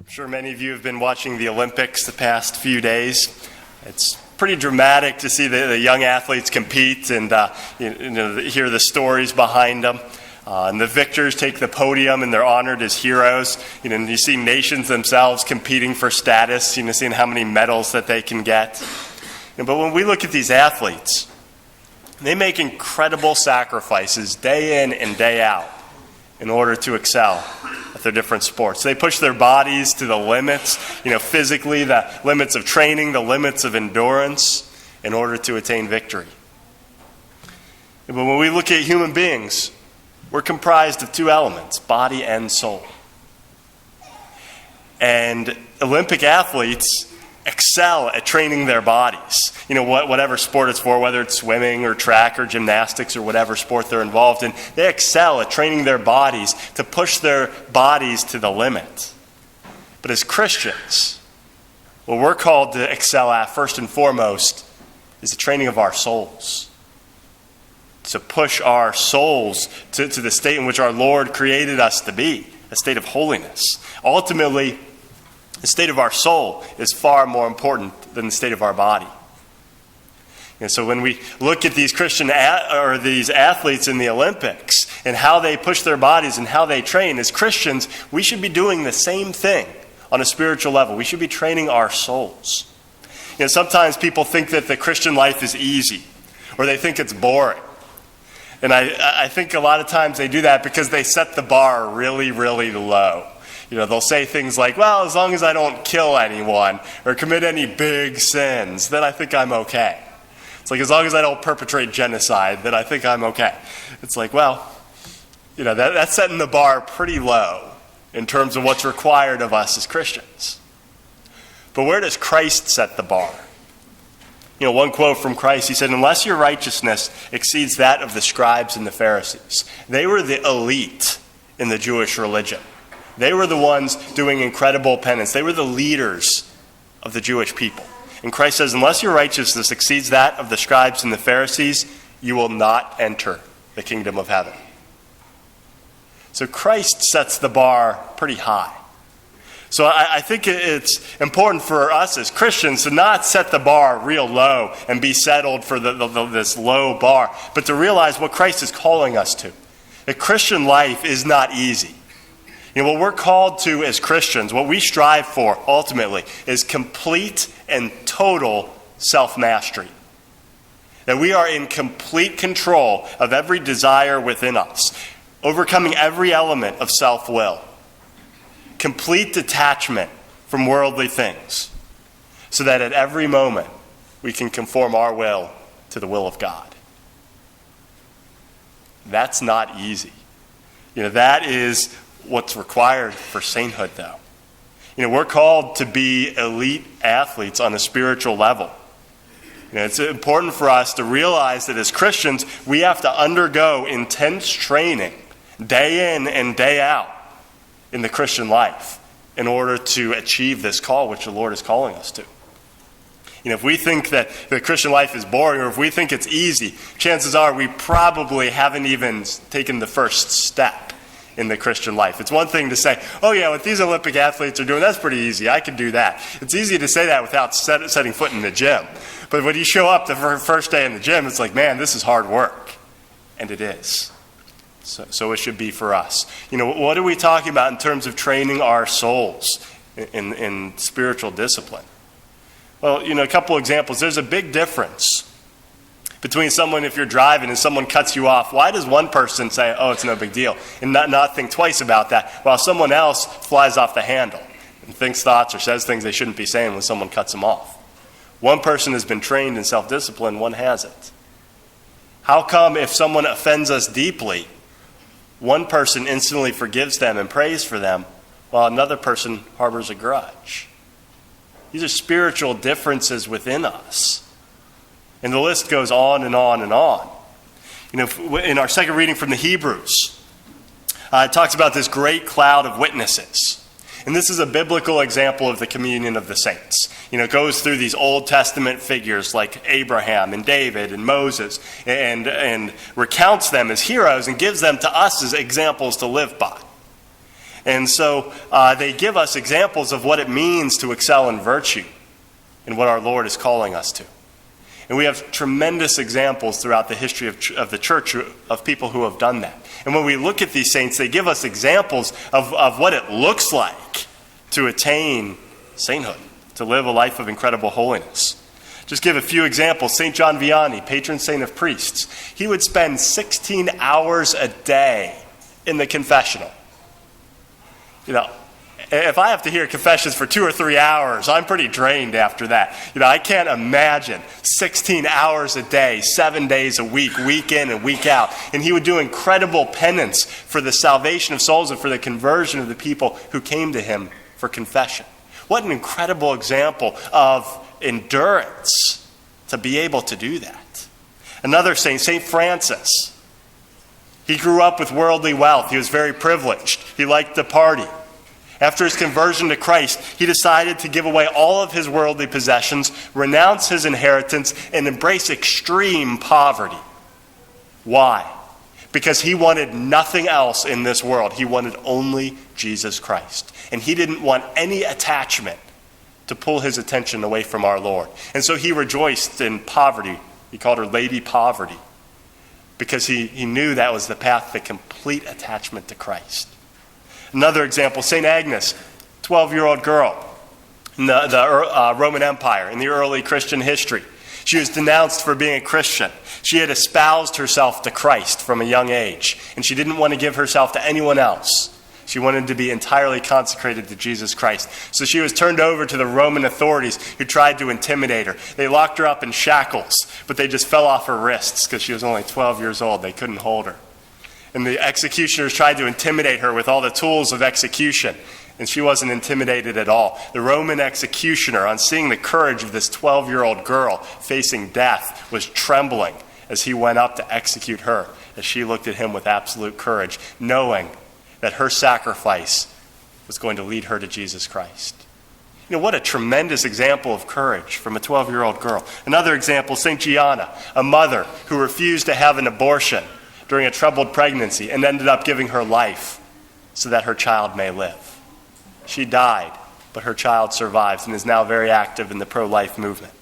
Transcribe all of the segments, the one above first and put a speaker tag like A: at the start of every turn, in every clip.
A: I'm sure many of you have been watching the Olympics the past few days. It's pretty dramatic to see the young athletes compete and hear the stories behind them. And the victors take the podium and they're honored as heroes. And you see nations themselves competing for status, seeing how many medals that they can get. But when we look at these athletes, they make incredible sacrifices day in and day out in order to excel at their different sports. They push their bodies to the limits, physically, the limits of training, the limits of endurance in order to attain victory. But when we look at human beings, we're comprised of two elements, body and soul. And Olympic athletes excel at training their bodies. Whatever sport it's for, whether it's swimming or track or gymnastics or whatever sport they're involved in, they excel at training their bodies to push their bodies to the limit. But as Christians, what we're called to excel at, first and foremost, is the training of our souls. To push our souls to the state in which our Lord created us to be, a state of holiness. Ultimately, the state of our soul is far more important than the state of our body. And so when we look at these these athletes in the Olympics and how they push their bodies and how they train, as Christians, we should be doing the same thing on a spiritual level. We should be training our souls. Sometimes people think that the Christian life is easy, or they think it's boring. And I think a lot of times they do that because they set the bar really, really low. They'll say things like, well, as long as I don't kill anyone or commit any big sins, then I think I'm okay. It's like, as long as I don't perpetrate genocide, then I think I'm okay. It's like, well, that's setting the bar pretty low in terms of what's required of us as Christians. But where does Christ set the bar? One quote from Christ, he said, unless your righteousness exceeds that of the scribes and the Pharisees. They were the elite in the Jewish religion. They were the ones doing incredible penance. They were the leaders of the Jewish people. And Christ says, unless your righteousness exceeds that of the scribes and the Pharisees, you will not enter the kingdom of heaven. So Christ sets the bar pretty high. So I think it's important for us as Christians to not set the bar real low and be settled for this low bar, but to realize what Christ is calling us to. The Christian life is not easy. What we're called to as Christians, what we strive for ultimately, is complete and total self-mastery. That we are in complete control of every desire within us, overcoming every element of self-will. Complete detachment from worldly things, so that at every moment we can conform our will to the will of God. That's not easy. That is what's required for sainthood, though. We're called to be elite athletes on a spiritual level. It's important for us to realize that as Christians, we have to undergo intense training day in and day out in the Christian life in order to achieve this call which the Lord is calling us to. If we think that the Christian life is boring, or if we think it's easy, chances are we probably haven't even taken the first step in the Christian life. It's one thing to say, oh yeah, what these Olympic athletes are doing, that's pretty easy. I can do that. It's easy to say that without setting foot in the gym. But when you show up the first day in the gym, it's like, man, this is hard work. And it is. So it should be for us. What are we talking about in terms of training our souls in spiritual discipline? Well, a couple examples. There's a big difference between someone, if you're driving and someone cuts you off. Why does one person say, oh, it's no big deal, and not think twice about that, while someone else flies off the handle and thinks thoughts or says things they shouldn't be saying when someone cuts them off? One person has been trained in self-discipline, one hasn't. How come if someone offends us deeply, one person instantly forgives them and prays for them, while another person harbors a grudge? These are spiritual differences within us. And the list goes on and on and on. In our second reading from the Hebrews, it talks about this great cloud of witnesses. And this is a biblical example of the communion of the saints. It goes through these Old Testament figures like Abraham and David and Moses and recounts them as heroes and gives them to us as examples to live by. And so they give us examples of what it means to excel in virtue and what our Lord is calling us to. And we have tremendous examples throughout the history of the church of people who have done that. And when we look at these saints, they give us examples of what it looks like to attain sainthood, to live a life of incredible holiness. Just give a few examples. St. John Vianney, patron saint of priests. He would spend 16 hours a day in the confessional. If I have to hear confessions for 2 or 3 hours, I'm pretty drained after that. I can't imagine 16 hours a day, 7 days a week, week in and week out. And he would do incredible penance for the salvation of souls and for the conversion of the people who came to him for confession. What an incredible example of endurance to be able to do that. Another saint, St. Francis. He grew up with worldly wealth. He was very privileged. He liked to party. After his conversion to Christ, he decided to give away all of his worldly possessions, renounce his inheritance, and embrace extreme poverty. Why? Because he wanted nothing else in this world. He wanted only Jesus Christ. And he didn't want any attachment to pull his attention away from our Lord. And so he rejoiced in poverty. He called her Lady Poverty, because he knew that was the path to complete attachment to Christ. Another example, St. Agnes, 12-year-old girl in the Roman Empire, in the early Christian history. She was denounced for being a Christian. She had espoused herself to Christ from a young age, and she didn't want to give herself to anyone else. She wanted to be entirely consecrated to Jesus Christ. So she was turned over to the Roman authorities, who tried to intimidate her. They locked her up in shackles, but they just fell off her wrists because she was only 12 years old. They couldn't hold her. And the executioners tried to intimidate her with all the tools of execution, and she wasn't intimidated at all. The Roman executioner, on seeing the courage of this 12-year-old girl facing death, was trembling as he went up to execute her, as she looked at him with absolute courage, knowing that her sacrifice was going to lead her to Jesus Christ. What a tremendous example of courage from a 12-year-old girl. Another example, St. Gianna, a mother who refused to have an abortion during a troubled pregnancy and ended up giving her life so that her child may live. She died, but her child survives and is now very active in the pro-life movement.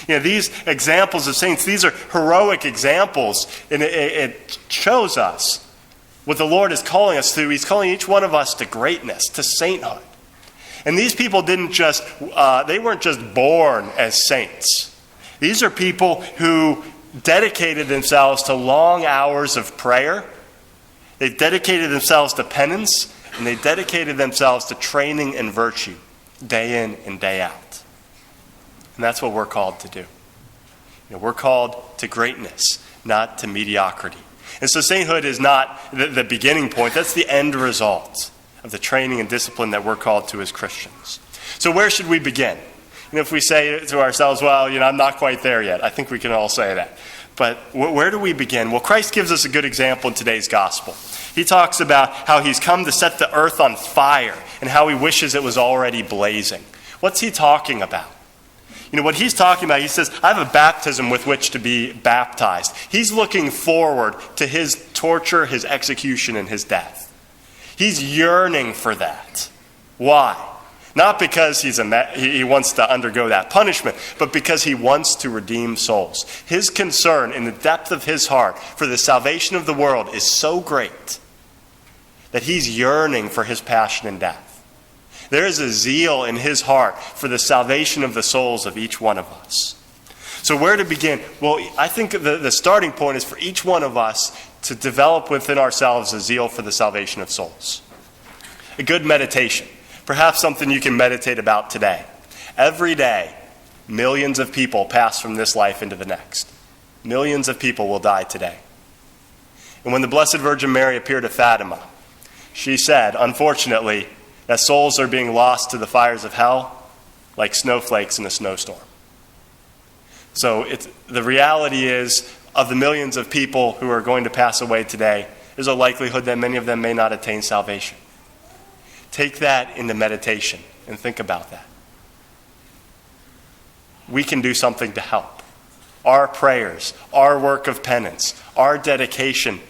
A: These examples of saints, these are heroic examples, and it shows us what the Lord is calling us to. He's calling each one of us to greatness, to sainthood. And these people they weren't just born as saints. These are people who dedicated themselves to long hours of prayer. They dedicated themselves to penance, and they dedicated themselves to training in virtue day in and day out. And that's what we're called to do. We're called to greatness, not to mediocrity. And so sainthood is not the beginning point. That's the end result of the training and discipline that we're called to as Christians. So where should we begin? If we say to ourselves, well, I'm not quite there yet. I think we can all say that. But where do we begin? Well, Christ gives us a good example in today's gospel. He talks about how he's come to set the earth on fire and how he wishes it was already blazing. What's he talking about? What he's talking about, he says, I have a baptism with which to be baptized. He's looking forward to his torture, his execution, and his death. He's yearning for that. Why? Not because he wants to undergo that punishment, but because he wants to redeem souls. His concern in the depth of his heart for the salvation of the world is so great that he's yearning for his passion and death. There is a zeal in his heart for the salvation of the souls of each one of us. So where to begin? Well, I think the starting point is for each one of us to develop within ourselves a zeal for the salvation of souls. A good meditation. Perhaps something you can meditate about today. Every day, millions of people pass from this life into the next. Millions of people will die today. And when the Blessed Virgin Mary appeared at Fatima, she said, unfortunately, that souls are being lost to the fires of hell like snowflakes in a snowstorm. So the reality is, of the millions of people who are going to pass away today, there's a likelihood that many of them may not attain salvation. Take that into meditation and think about that. We can do something to help. Our prayers, our work of penance, our dedication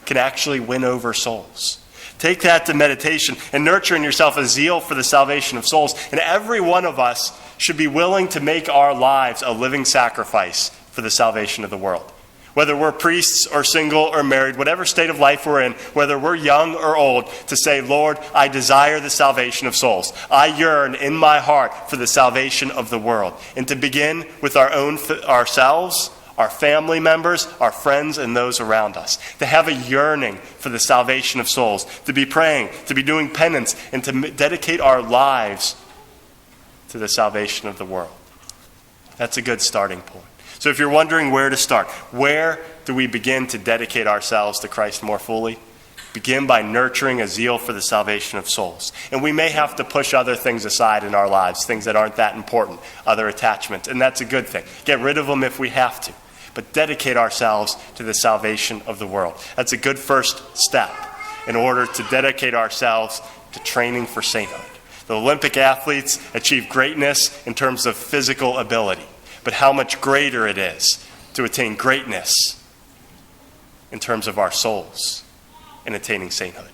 A: can actually win over souls. Take that to meditation and nurture in yourself a zeal for the salvation of souls. And every one of us should be willing to make our lives a living sacrifice for the salvation of the world. Whether we're priests or single or married, whatever state of life we're in, whether we're young or old, to say, Lord, I desire the salvation of souls. I yearn in my heart for the salvation of the world. And to begin with ourselves, our family members, our friends, and those around us. To have a yearning for the salvation of souls. To be praying, to be doing penance, and to dedicate our lives to the salvation of the world. That's a good starting point. So if you're wondering where to start, where do we begin to dedicate ourselves to Christ more fully? Begin by nurturing a zeal for the salvation of souls. And we may have to push other things aside in our lives, things that aren't that important, other attachments, and that's a good thing. Get rid of them if we have to, but dedicate ourselves to the salvation of the world. That's a good first step in order to dedicate ourselves to training for sainthood. The Olympic athletes achieve greatness in terms of physical ability. But how much greater it is to attain greatness in terms of our souls in attaining sainthood.